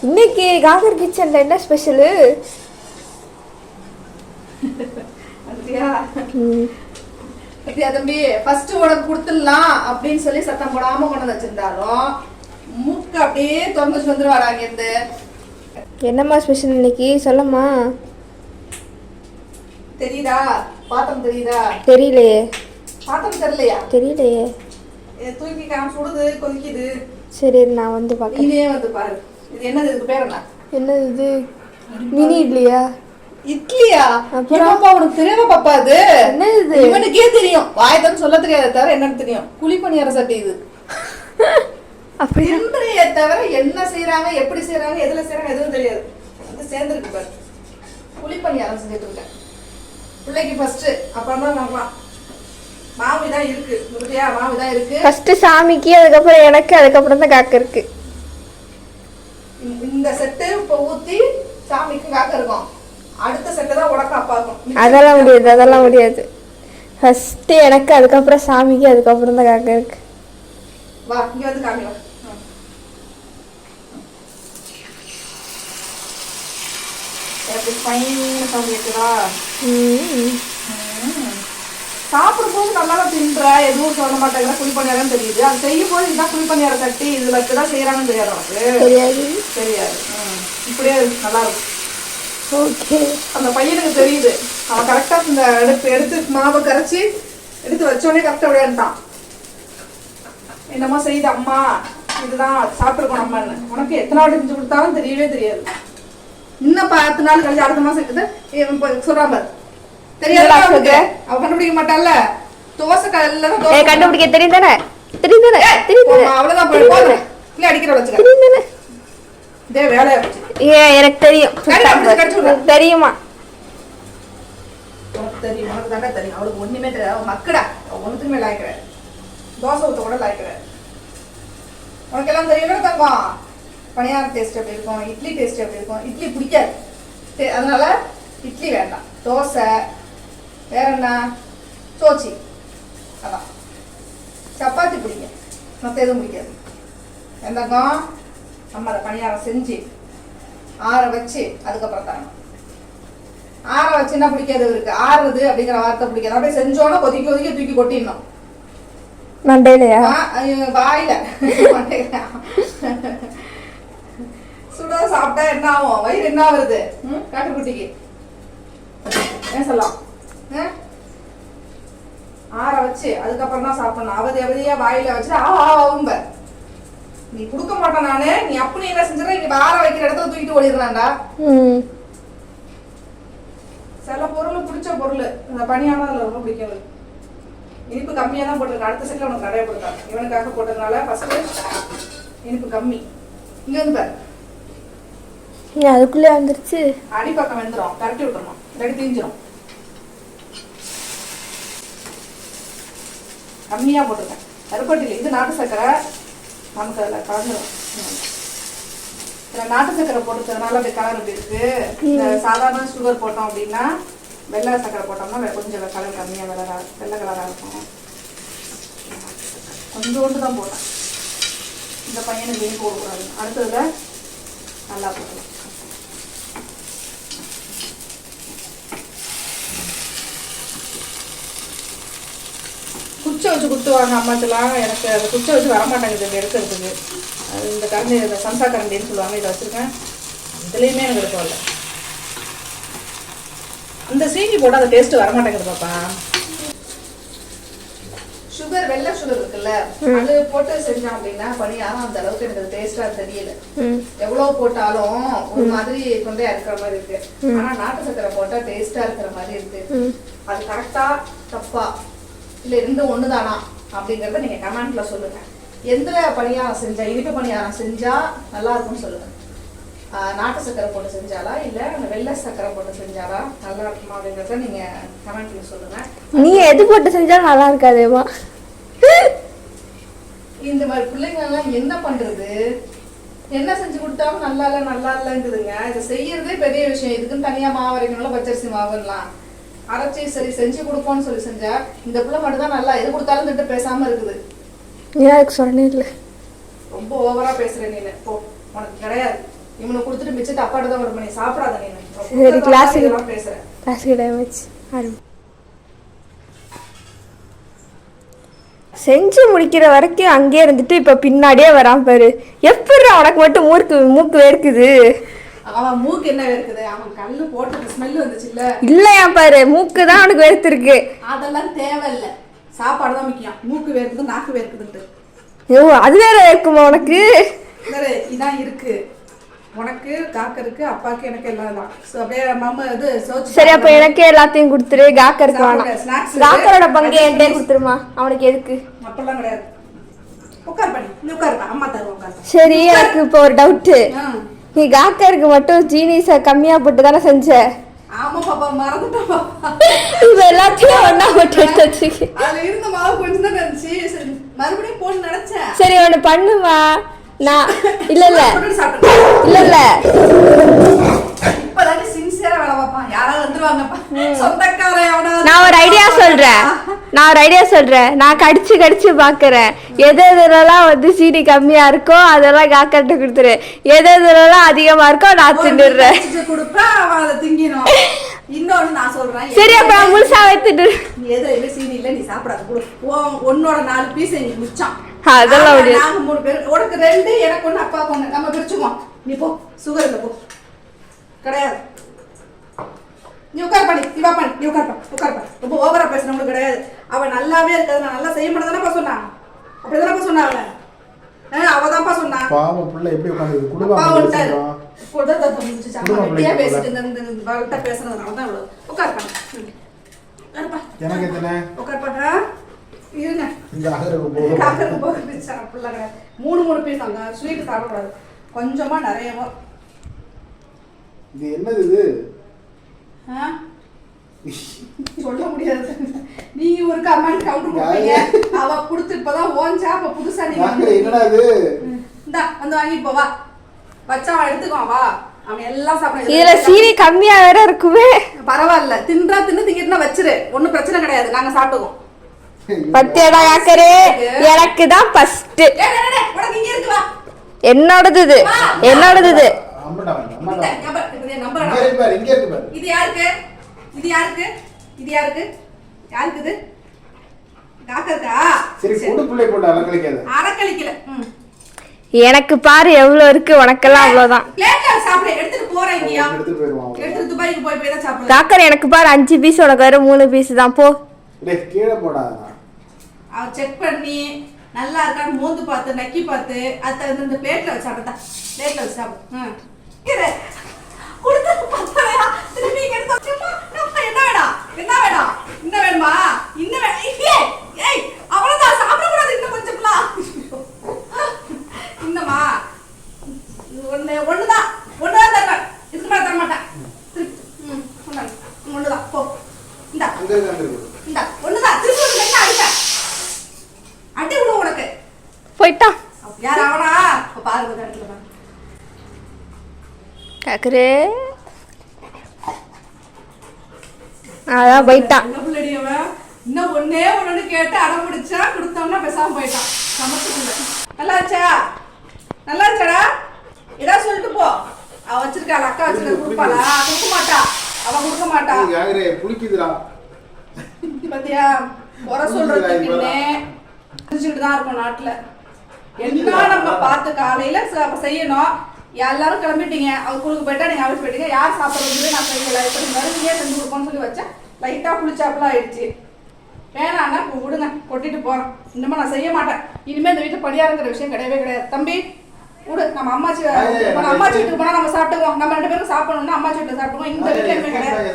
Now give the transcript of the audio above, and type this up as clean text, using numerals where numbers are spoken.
இன்னைக்கு காகர் கிச்சன்ல என்ன ஸ்பெஷலு? தம்பி ஃபர்ஸ்ட் உனக்கு கொடுத்துடலாம் அப்படின்னு சொல்லி சத்தம் போடாம கொண்டு வச்சிருந்தாலும் மூக்கு அப்படியே திறந்து வந்து வராங்க. இந்த என்னம்மா ஸ்பெஷல் இன்னைக்கு சொல்லம்மா. தெரியுதா? பாத்திரம் தெரியுதா? தெரியலையே. பாத்திரம் தெரியலையா? தெரியலையே. தூக்கி சுடுது, கொதிக்குது. சரி நான் வந்து பார்க்க. நீனே வந்து பாரு. இது என்னது? இதுக்கு பேர் என்ன? என்னது இது? மினி இட்லியா? இட்லியா? அப்புறம் உனக்கு தெரியாத பாப்பா அது? என்னது இது? இவனுக்கே தெரியும். வாயத்தன்னு சொல்ல தெரியாத தவிர என்னன்னு தெரியும். குழிப்பணியார சட்டி இது. அப்படியே தவிர என்ன செய்யறாங்க, எப்படி செய்யறாங்க, எதுல செய்யறாங்க எதுவும் தெரியாது. வந்து சேர்ந்துருக்கு பாரு. குழிப்பணியாரம் செஞ்சுட்டு இருக்கேன் பிள்ளைக்கு ஃபர்ஸ்ட். அப்புறம் தான் பார்க்கலாம். மாவு தான் இருக்கு. முருகையா மாவு தான் இருக்கு. ஃபர்ஸ்ட் சாமிக்கு, அதுக்கப்புறம் எனக்கு, அதுக்கப்புறம் தான் காக்க இருக்கு. இந்த செட்டு இப்போ ஊத்தி சாமிக்கு காக்க இருக்கும். அடுத்த செட்டு தான் உடக்க அப்பாக்கும். அதெல்லாம் முடியாது, அதெல்லாம் முடியாது. ஃபர்ஸ்ட் எனக்கு, அதுக்கப்புறம் சாமிக்கு, அதுக்கப்புறம் தான் காக்க இருக்கு. வா இங்க வந்து காமிக்கலாம். எப்படி ஃபைன் சவுண்ட் கேக்குதா? சாப்பிடும்போது நல்லா தின்ற, எதுவும் சொல்ல மாட்டேங்கிற. குழிப்பணியாரம் தெரியுது. அது செய்யும் போது இதுதான் குழிப்பணியார தட்டி, இதுல வச்சுதான் செய்யறாங்கன்னு தெரியாது உனக்கு? தெரியாது தெரியாது. இப்படியே நல்லா இருக்கும். ஓகே. அந்த பையனுக்கு தெரியுது. அவன் கரெக்டா இந்த எடுத்து மாவை கரைச்சி எடுத்து வச்சோடனே கரெக்டா விளையாண்டான். என்னமா செய்யுது அம்மா, இதுதான் சாப்பிட்டுருக்கோம் நம்மன்னு. உனக்கு எத்தனை வாட்டி செஞ்சு கொடுத்தாலும் தெரியவே தெரியாது. இன்னும் 10 நாள் கழிச்சு அடுத்த மாசம் இருக்குது சொல்றான் பாரு. தெரியாது அவ கண்டுபிடிக்க மாட்டாள்ல. தோசை கல்ல கண்டுபிடிக்க தெரியும் தானே? தெரியும் தானே? தெரியும். அவ்வளவுதான் போய் இல்ல அடிக்கிற வச்சுக்க. தெரியும் தானே? இதே வேலையா போச்சு. எனக்கு தெரியும். தெரியுமா? உனக்கு தெரியும். உனக்கு தானே தெரியும். அவளுக்கு ஒண்ணுமே தெரியாது. அவன் மக்கடா. ஒண்ணுத்துக்குமே லாய்க்கிற. தோசை ஊத்த கூட லாய்க்கிற. உனக்கு எல்லாம் தெரியும் தங்கம். பணியார டேஸ்ட் எப்படி இருக்கும், இட்லி டேஸ்ட் எப்படி இருக்கும். இட்லி பிடிக்காது, அதனால இட்லி வேண்டாம். தோசை வேற என்ன, சோச்சி அதான். சப்பாத்தி பிடிக்கும், மற்ற எதுவும் பிடிக்காது. எந்தங்கம் நம்ம அதை பணியாரம் செஞ்சு ஆற வச்சு அதுக்கப்புறம் தரணும். ஆற வச்சுன்னா பிடிக்காது இருக்கு. ஆறுறது அப்படிங்கிற வார்த்தை பிடிக்காது. அப்படியே செஞ்சோன்னா கொதிக்க கொதிக்க தூக்கி கொட்டிடணும். மண்டையிலையா? வாயில சுட சாப்பிட்டா என்ன ஆகும்? வயிறு என்ன வருது? காட்டுக்குட்டிக்கு ஏன் சொல்லலாம். ஆற வச்சு அதுக்கப்புறம் தான் சாப்பிடணும். அவதியா வாயில வச்சு ஆவும்ப. நீ குடுக்க மாட்டேன் நானு. நீ அப்ப நீ என்ன செஞ்சிட, இங்க ஆற வைக்கிற இடத்துல தூக்கிட்டு ஓடிடுறான்டா. சில பொருள் பிடிச்ச பொருள் இந்த பணியாரம் அதுல ரொம்ப பிடிக்காது. இனிப்பு கம்மியா தான் போட்டிருக்கேன். அடுத்த செட்ல உனக்கு நிறைய போட்டிருக்காங்க. இவனுக்காக போட்டதுனால ஃபர்ஸ்ட் இனிப்பு கம்மி. இங்க வந்து பாரு, அதுக்குள்ளே வந்துருச்சு. அடிப்பக்கம் வந்துடும். கரெக்டி விட்டுறணும், ரெடி தீஞ்சிடும். கம்மியா போட்டிருக்கேன். கருப்பட்டியில் இது நாட்டு சர்க்கரை. நமக்கு அதில் கலந்துடும். இதில் நாட்டு சர்க்கரை போட்டுக்கிறதுனால அப்படி கலர் அப்படி இருக்கு. இந்த சாதாரண சுகர் போட்டோம் அப்படின்னா, வெள்ளை சர்க்கரை போட்டோம்னா கொஞ்சம் கலர் கம்மியாக வெள்ளை கலராக இருக்கும். கொஞ்சோண்டு தான் போட்டேன். இந்த பையனுக்கு வெயில் போடக்கூடாது. அடுத்ததுல நல்லா போடலாம். குச்சை வச்சு குத்துவாங்க அம்மாச்செல்லாம். எனக்கு அந்த குச்சை வச்சு வரமாட்டேங்குது எடுக்கிறதுக்கு. அது இந்த கரண்டி, இந்த சம்சா கரண்டின்னு சொல்லுவாங்க. இதை வச்சுருக்கேன். இதுலேயுமே எனக்கு எடுக்க வரல. அந்த சீனி போட்டால் அந்த டேஸ்ட் வரமாட்டேங்குது பாப்பா. சுகர், வெள்ளை சுகர் இருக்குல்ல, அது போட்டு செஞ்சோம் அப்படின்னா பணியாரம் அந்த அளவுக்கு எனக்கு டேஸ்டா தெரியல. எவ்வளவு போட்டாலும் ஒரு மாதிரி தொண்டையா இருக்கிற மாதிரி இருக்கு. ஆனா நாட்டு சக்கரை போட்டா டேஸ்டா இருக்கிற மாதிரி இருக்கு. அது கரெக்டா தப்பா இல்ல ரெண்டும் ஒண்ணுதானா அப்படிங்கறத நீங்க கமெண்ட்ல சொல்லுங்க. எந்த பணியாரம் செஞ்சா, இனிப்பு பணியாரம் செஞ்சா நல்லா இருக்கும்னு சொல்லுங்க. நாட்டு சக்கரை போட்டு செஞ்சாலா இல்ல வெள்ளை சக்கரை போட்டு செஞ்சாலா நல்லா இருக்குமா அப்படிங்கறத நீங்க கமெண்ட்ல சொல்லுங்க. நீ எது போட்டு செஞ்சாலும் நல்லா இருக்காதேவா? இந்த மாதிரி பிள்ளைங்க எல்லாம் என்ன பண்றது? என்ன செஞ்சு கொடுத்தாலும் நல்லா இல்லைங்குதுங்க. இதை செய்யறதே பெரிய விஷயம். இதுக்குன்னு தனியா மாவு அரைக்கணும்ல, பச்சரிசி மாவுலாம் அரைச்சி சரி செஞ்சு கொடுப்போம்னு சொல்லி செஞ்சா இந்த பிள்ளை மட்டும் தான் நல்லா எது கொடுத்தாலும் திட்டு பேசாம இருக்குது. எனக்கு சொன்னே இல்லை. ரொம்ப ஓவரா பேசுற நீ. போ, உனக்கு கிடையாது. இவனை கொடுத்துட்டு மிச்சத்தை அப்பாட்ட தான் விட நீ சாப்பிடாத நீ. சரி கிளாஸுக்கு பேசுறேன். கிளாஸுக்கு டைம் ஆச்சு. செஞ்சு முடிக்கிற வரைக்கும் அங்கேயே இருந்துட்டு இப்போ பின்னாடியே வரான் பாரு. எப்படி உனக்கு மட்டும் மூக்கு வேர்க்குது? அவன் மூக்கு என்ன வேர்க்குது? அவன் கல்லு போட்டு ஸ்மெல் வந்துச்சுல்ல. இல்லையா பாரு, மூக்கு தான் அவனுக்கு வேர்த்திருக்கு. அதெல்லாம் தேவையில்லை, சாப்பாடு தான் முக்கியம். மூக்கு வேர்க்குது, நாக்கு வேர்க்குதுன்ட்டு. ஐயோ, அது வேற இருக்குமா உனக்கு? இதான் இருக்கு உனக்கு, காக்கருக்கு, அப்பாக்கு, எனக்கு எல்லாம் தான். அப்படியே மாமா இது சரி, அப்ப எனக்கு எல்லாத்தையும் கொடுத்துரு. காக்கருக்கு வேணாம். காக்கரோட பங்கு என்கிட்ட கொடுத்துருமா. அவனுக்கு எதுக்கு? அப்பெல்லாம் கிடையாது. உட்கார் பண்ணி நீ உட்காருப்பா, அம்மா தருவோம் உட்காரு. சரி, எனக்கு இப்போ ஒரு டவுட்டு. நீ காக்கருக்கு மட்டும் ஜீனிஸை கம்மியா போட்டு தானே செஞ்ச? ஆமா பாப்பா, மறந்துட்டேன் பாப்பா. இது எல்லாத்தையும் ஒண்ணா போட்டு எடுத்து வச்சுக்க. அதுல இருந்த மாவு கொஞ்சம் தான் இருந்துச்சு, சரி மறுபடியும் போன்னு நினைச்சேன். சரி ஒண்ணு பண்ணுமா, நான் இல்ல இப்பதானே சின்சியரா வேலை பார்ப்பான். யாராவது வந்துருவாங்கப்பா, சொந்தக்காரன் எவனாவது. நான் ஒரு ஐடியா சொல்றேன். நான் கடிச்சு பாக்குறேன். எது எதுலாம் வந்து சீனி கம்மியா இருக்கோ அதெல்லாம் காக்கட்டு கொடுத்துரு. எது எதுலாம் அதிகமா இருக்கோ நான் தின்னுடுறேன். கொடுப்பேன், அவன் அதை திங்கினோம். இன்னொன்னு நான் சொல்றேன். சரி, அப்ப நான் முழுசாவே தின்னுடு. எது சீனி இல்ல, நீ சாப்பிடாது. உன்னோட 4 பீஸ் எங்களுக்கு மிச்சம். அதெல்லாம் முடியாது. நாங்க 3 பேர், உனக்கு 2, எனக்கு 1, அப்பாவுக்கு 1. நம்ம பிரிச்சுக்குவோம். நீ போ, சுகர் இல்ல போ. கிடையாது. நீ உட்கார் பண்ணி, நீ வா பண்ணி, நீ உட்கார்ப்பா. ரொம்ப ஓவரா பேசுறவங்களுக்கு கிடையாது. அவன் நல்லாவே இருக்காது, நான் நல்லா செய்ய மாட்டேதானப்பா சொன்னா. அப்படிதானப்பா சொன்னா அவள. அவதான்ப்பா சொன்னா. பாவம் புள்ள எப்படி உட்கார்ந்து குடுவா பேசிட்டு இந்த வளட்ட பேசுறதுனால தான் இவ்வளவு. உட்கார்ப்பா. எனக்கு எத்தனை? உட்கார்ப்பா. இருங்க. இந்த அகருக்கு போகுது சாப்பிடல கிடையாது. 3 பீஸ் அங்க ஸ்வீட் சாப்பிடக்கூடாது. கொஞ்சமா நிறையவா. இது என்னது இது? சொல்ல முடியாது. நீங்க ஒரு கமெண்ட் கவுண்டர் கொடுப்பீங்க. அவ கொடுத்து இப்பதான் ஓஞ்சா, அப்ப புதுசா நீங்க என்னடா இது? இந்தா வந்து வாங்கிட்டு போவா. வச்சா அவன் எடுத்துக்குவான் வா. அவன் எல்லாம் சாப்பிட. இதுல சீனி கம்மியா வேற இருக்குமே. பரவாயில்ல, திங்கிட்டுனா வச்சிரு, ஒன்னும் பிரச்சனை கிடையாது. நாங்க சாப்பிடுவோம். பத்தியடா காக்கரே, எனக்கு தான் ஃபர்ஸ்ட். என்னோடது இது. எனக்கு பாரு எவ்வளவு இருக்கு, உனக்கெல்லாம் அவ்வளவுதான். காக்கர் எனக்கு பாரு 5 பீஸ், உனக்கு வேற 3 பீஸ் தான். போ கீழே போடாத. அவ செக் பண்ணி நல்லா இருக்கான்னு மோந்து பார்த்து நக்கி பார்த்து அதை இந்த பிளேட்ல வச்சு சாப்பிட்டா. பிளேட்ல வச்சு சாப்பிடு. கொடுத்து பத்தலையா திரும்பி எடுத்து வச்சுமா. என்ன வேணும், என்ன வேணும், இன்னும் வேணுமா, இன்னும் ஏய் அவ்வளவுதான், சாப்பிடக்கூடாது இன்னும் கொஞ்சம்லாம். இன்னமா ஒண்ணுதான் தருவேன், இதுக்கு மேல தர மாட்டேன். ஒண்ணுதான் போ. இந்த ஒண்ணுதான் திருப்பி என்ன அடிப்பேன், அடி விடு உனக்கு. போயிட்டான். யார் அவனா? பாருங்க காக்கரே, அதான் போயிட்டான். இன்னும் ஒண்ணு கேட்டு அடம் பிடிச்சா கொடுத்தோம்னா பேசாம போயிட்டான். சமத்துக்குள்ள நல்லா இருச்சாடா ஏதாவது சொல்லிட்டு போ. அவ வச்சிருக்காள், அக்கா வச்சிருக்க கொடுப்பாளா? கொடுக்க மாட்டா, அவ கொடுக்க மாட்டா. புளிக்குதுடா பாத்தியா, குறை சொல்றதுக்குன்னே தான் இருக்கும் நாட்டுல. என்ன நம்ம பார்த்து காலையில செய்யணும். எல்லாரும் கிளம்பிட்டீங்க, அவங்க குழுக்கு போயிட்டா நீங்க அவிச்சு போயிட்டீங்க. யார் சாப்பிட்றது நான் செய்யல. இப்ப மறுபடியே செஞ்சு கொடுப்போம்னு சொல்லி வச்சேன். லைட்டா புளிச்சாப்பெல்லாம் ஆயிடுச்சு. வேணான்னா விடுங்க, கொட்டிட்டு போறேன். இன்னுமா நான் செய்ய மாட்டேன். இனிமே இந்த வீட்டு படியாருங்கிற விஷயம் கிடையவே கிடையாது. தம்பி விடு, நம்ம அம்மாச்சி வீட்டுக்கு போனா நம்ம சாப்பிட்டுக்குவோம். நம்ம 2 பேரும் சாப்பிடணும்னா அம்மாச்சி வீட்டுல சாப்பிட்டுக்குவோம். இந்த வீட்டுல எதுவுமே கிடையாது.